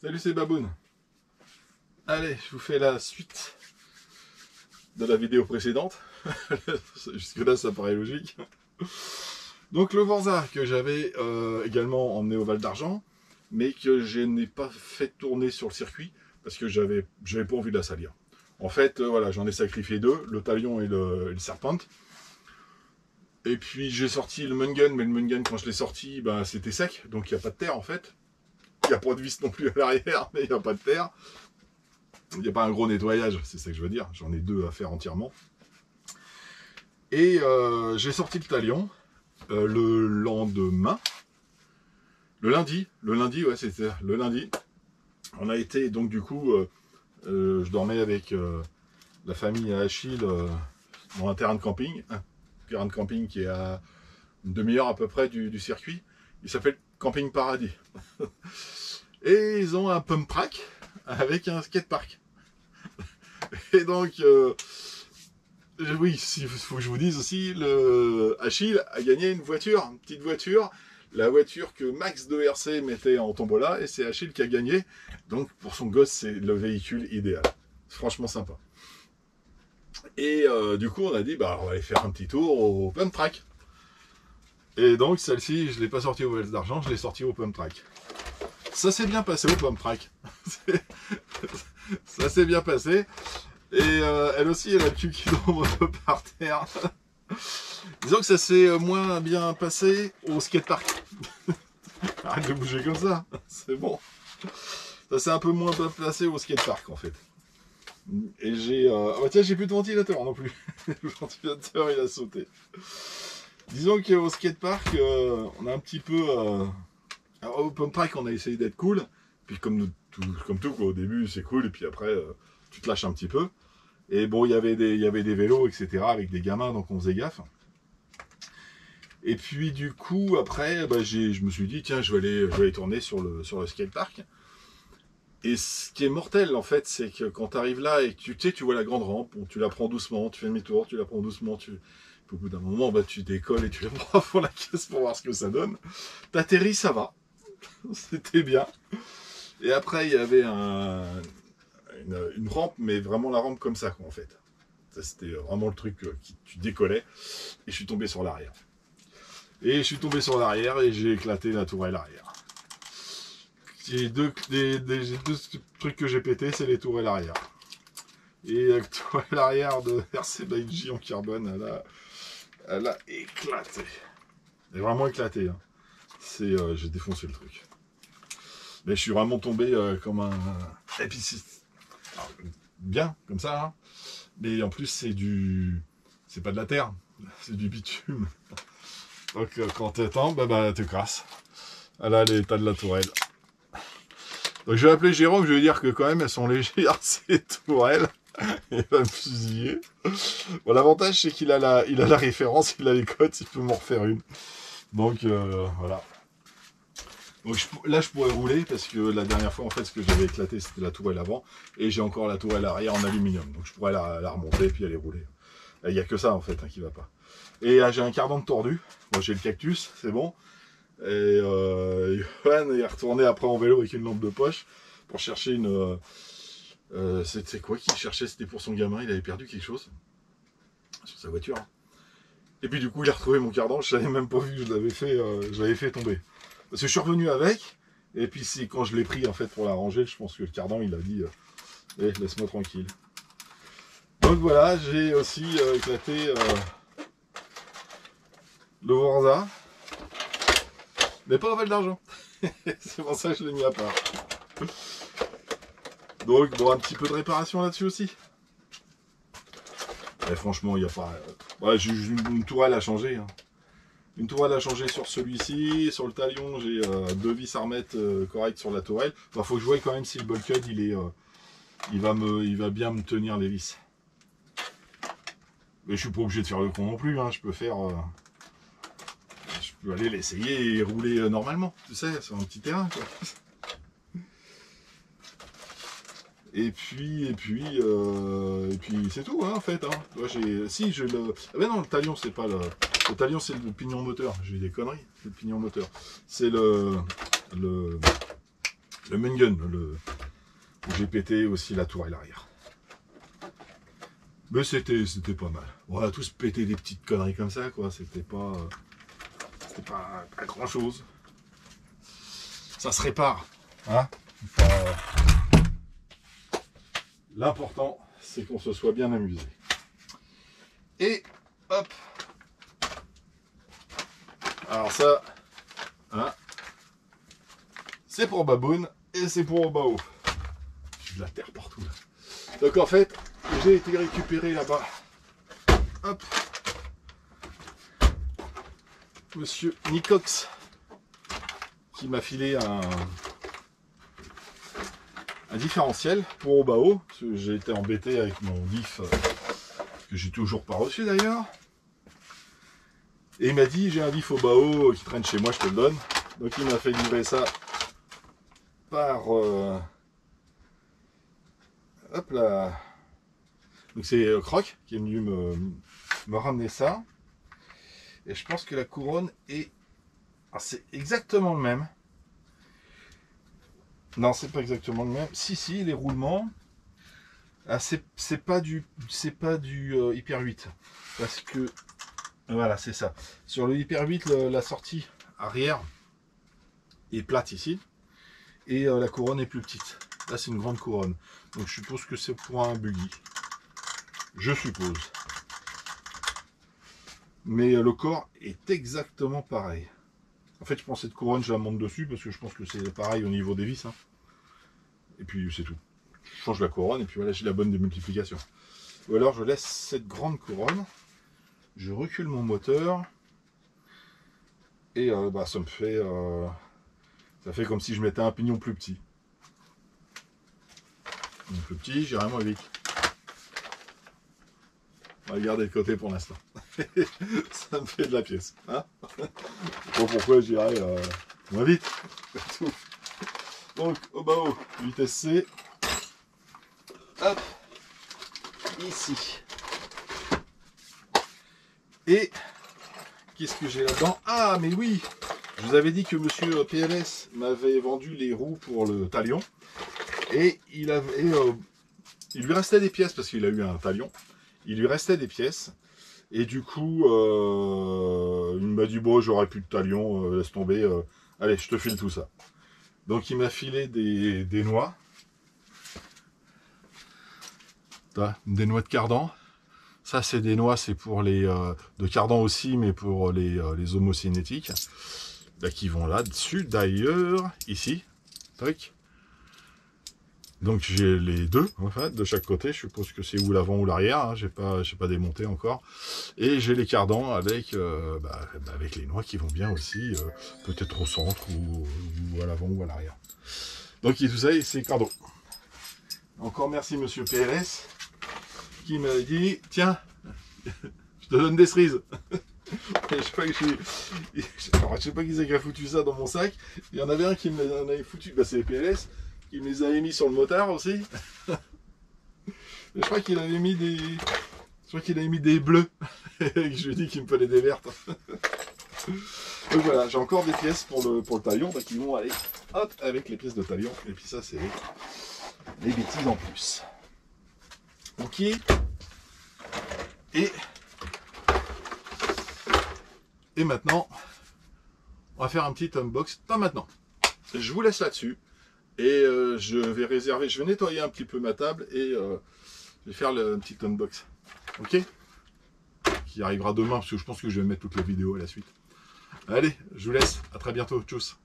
Salut, c'est Baboun. Allez, je vous fais la suite de la vidéo précédente. Jusque là, ça paraît logique. Donc le Vorza que j'avais également emmené au Val d'Argent, mais que je n'ai pas fait tourner sur le circuit parce que j'avais pas envie de la salir. En fait, voilà, j'en ai sacrifié deux, le Talion et le Serpent. Et puis j'ai sorti le Mungen, mais le Mungen quand je l'ai sorti, bah, c'était sec, donc il n'y a pas de terre en fait. Il n'y a pas de vis non plus à l'arrière, mais il n'y a pas de terre. Il n'y a pas un gros nettoyage, c'est ça que je veux dire. J'en ai deux à faire entièrement. Et j'ai sorti le Talion le lendemain. Le lundi, ouais, c'était le lundi. On a été, donc du coup, je dormais avec la famille à Achille dans un terrain de camping. Un terrain de camping qui est à une demi-heure à peu près du circuit. Il s'appelle Camping Paradis. Et ils ont un pump track avec un skatepark. Et donc, oui, il faut que je vous dise aussi, Achille a gagné une voiture, une petite voiture, la voiture que Max de RC mettait en tombola, et c'est Achille qui a gagné. Donc, pour son gosse, c'est le véhicule idéal. Franchement sympa. Et du coup, on a dit, bah, on va aller faire un petit tour au pump track. Et donc, celle-ci, je ne l'ai pas sortie au Val d'Argent, je l'ai sortie au pump track. Ça s'est bien passé au pump track. Ça s'est bien passé. Et elle aussi, elle a le cul qui tombe par terre. Disons que ça s'est moins bien passé au skatepark. Arrête de bouger comme ça, c'est bon. Ça s'est un peu moins bien placé au skatepark en fait. Et j'ai... Ah bah tiens, j'ai plus de ventilateur non plus. Le ventilateur, il a sauté. Disons qu'au skatepark, on a un petit peu... Alors, au pump track, on a essayé d'être cool. Puis comme tout quoi, au début, c'est cool. Et puis après, tu te lâches un petit peu. Et bon, il y avait des vélos, etc. avec des gamins, donc on faisait gaffe. Et puis du coup, après, bah, je me suis dit, tiens, je vais aller tourner sur le skatepark. Et ce qui est mortel, en fait, c'est que quand tu arrives là et que tu vois la grande rampe, bon, tu la prends doucement, tu fais demi-tour, tu la prends doucement, au bout d'un moment, bah, tu décolles et tu la prends à fond la caisse pour voir ce que ça donne. T'atterris, ça va. C'était bien. Et après, il y avait une rampe, mais vraiment la rampe comme ça, quoi, en fait. C'était vraiment le truc qui tu décollais. Et je suis tombé sur l'arrière. Et j'ai éclaté la tourelle arrière. J'ai deux trucs que j'ai pété, c'est les tourelles arrière. Et la tourelle arrière de RC Bike en carbone, elle a éclaté. Elle est vraiment éclaté. Hein. J'ai défoncé le truc. Mais je suis vraiment tombé comme un... Et puis bien, comme ça. Hein. Mais en plus, c'est pas de la terre, c'est du bitume. Donc quand t'attends, bah tu casses. Voilà l'état de la tourelle. Donc je vais appeler Jérôme, je vais lui dire que quand même elles sont légères ces tourelles. Il va me fusiller. Bon, l'avantage c'est qu'il a la référence, il a les codes, il peut m'en refaire une. Donc voilà. Donc là je pourrais rouler parce que la dernière fois en fait ce que j'avais éclaté c'était la tourelle avant et j'ai encore la tourelle arrière en aluminium. Donc je pourrais la remonter et puis aller rouler. Il n'y a que ça en fait hein, qui va pas. Et là j'ai un cardan de tordu. Moi j'ai le cactus, c'est bon. Et Johan est retourné après en vélo avec une lampe de poche pour chercher une... c'est quoi qu'il cherchait? C'était pour son gamin, il avait perdu quelque chose sur sa voiture. Et puis du coup il a retrouvé mon cardan, je savais même pas vu que je l'avais fait tomber. Parce que je suis revenu avec, et puis c'est quand je l'ai pris en fait pour la ranger, je pense que le cardan il a dit laisse-moi tranquille. Donc voilà, j'ai aussi éclaté le Vorza. Mais pas au Val d'Argent. C'est pour ça que je l'ai mis à part. Donc, bon, un petit peu de réparation là-dessus aussi. Et franchement, il n'y a pas... Ouais, j'ai une tourelle à changer. Hein. Une tourelle à changer sur celui-ci. Sur le Talion, j'ai deux vis à remettre correctes sur la tourelle. Enfin, faut que je voie quand même si le bulkhead, il va bien me tenir les vis. Mais je suis pas obligé de faire le con non plus. Hein. Je peux faire... Je peux aller l'essayer et rouler normalement, tu sais, sur un petit terrain, quoi. Et puis c'est tout, hein, en fait. Hein. Moi, si, je le... Ah ben non, le Talion, c'est pas le... Le Talion, c'est le pignon moteur. J'ai eu des conneries, c'est le pignon moteur. C'est le Le main gun, où j'ai pété aussi la tourelle arrière. Mais c'était pas mal. On a tous pété des petites conneries comme ça, quoi. C'était pas grand chose. Ça se répare, hein. L'important, c'est qu'on se soit bien amusé. Et hop. Alors ça, hein, c'est pour Baboune et c'est pour Obao. J'ai de la terre partout là. Donc en fait, j'ai été récupéré là-bas. Hop. Monsieur Nicox qui m'a filé un différentiel pour Obao. J'ai été embêté avec mon diff que j'ai toujours pas reçu d'ailleurs. Et il m'a dit j'ai un diff Obao qui traîne chez moi, je te le donne. Donc il m'a fait livrer ça par hop là. Donc c'est Croc qui est venu me ramener ça. Et je pense que la couronne est... Ah, c'est exactement le même. Non, c'est pas exactement le même. Si, les roulements. Ah, c'est pas du Hyper 8. Parce que... Voilà, c'est ça. Sur le Hyper 8, la sortie arrière est plate ici. Et la couronne est plus petite. Là, c'est une grande couronne. Donc je suppose que c'est pour un buggy. Je suppose. Mais le corps est exactement pareil. En fait, je prends cette couronne, je la monte dessus parce que je pense que c'est pareil au niveau des vis. Hein. Et puis c'est tout. Je change la couronne et puis voilà, j'ai la bonne démultiplication. Ou alors je laisse cette grande couronne, je recule mon moteur et bah, ça fait comme si je mettais un pignon plus petit. Donc, plus petit, j'irai moins vite. On va garder le côté pour l'instant. Ça me fait de la pièce. Hein, je sais pas pourquoi j'irai moins vite. Donc, Obao, vitesse C. Hop. Ici. Et qu'est-ce que j'ai là-dedans? Ah, mais oui! Je vous avais dit que monsieur PLS m'avait vendu les roues pour le talion. Et il lui restait des pièces parce qu'il a eu un talion. Il lui restait des pièces. Et du coup, il m'a dit, bon, j'aurais plus de talion, laisse tomber. Allez, je te file tout ça. Donc il m'a filé des noix. Des noix de cardan. Ça, c'est des noix, c'est pour les... de cardan aussi, mais pour les homocinétiques. Là, qui vont là-dessus. D'ailleurs, ici. Tac. Donc j'ai les deux, en fait, de chaque côté. Je suppose que c'est ou l'avant ou l'arrière. Hein. J'ai pas démonté encore. Et j'ai les cardans avec les noix qui vont bien aussi, peut-être au centre ou à l'avant ou à l'arrière. Donc tout ça, c'est cadeau. Encore merci monsieur PLS qui m'a dit tiens, je te donne des cerises. Je sais pas qui c'est qui a foutu ça dans mon sac. Il y en avait un qui me en avait foutu, bah, c'est les PLS. Il me les avait mis sur le motard aussi. Je crois qu'il avait mis des bleus. Et je lui ai dit qu'il me fallait des vertes. Donc voilà, j'ai encore des pièces pour le talion, bah, qui vont aller hop, avec les pièces de talion. Et puis ça, c'est les bêtises en plus. Ok. Et maintenant, on va faire un petit unbox. Pas maintenant. Je vous laisse là-dessus. Et je vais nettoyer un petit peu ma table et je vais faire le petit unbox. Ok? Qui arrivera demain parce que je pense que je vais mettre toutes les vidéos à la suite. Allez, je vous laisse. À très bientôt. Tchuss.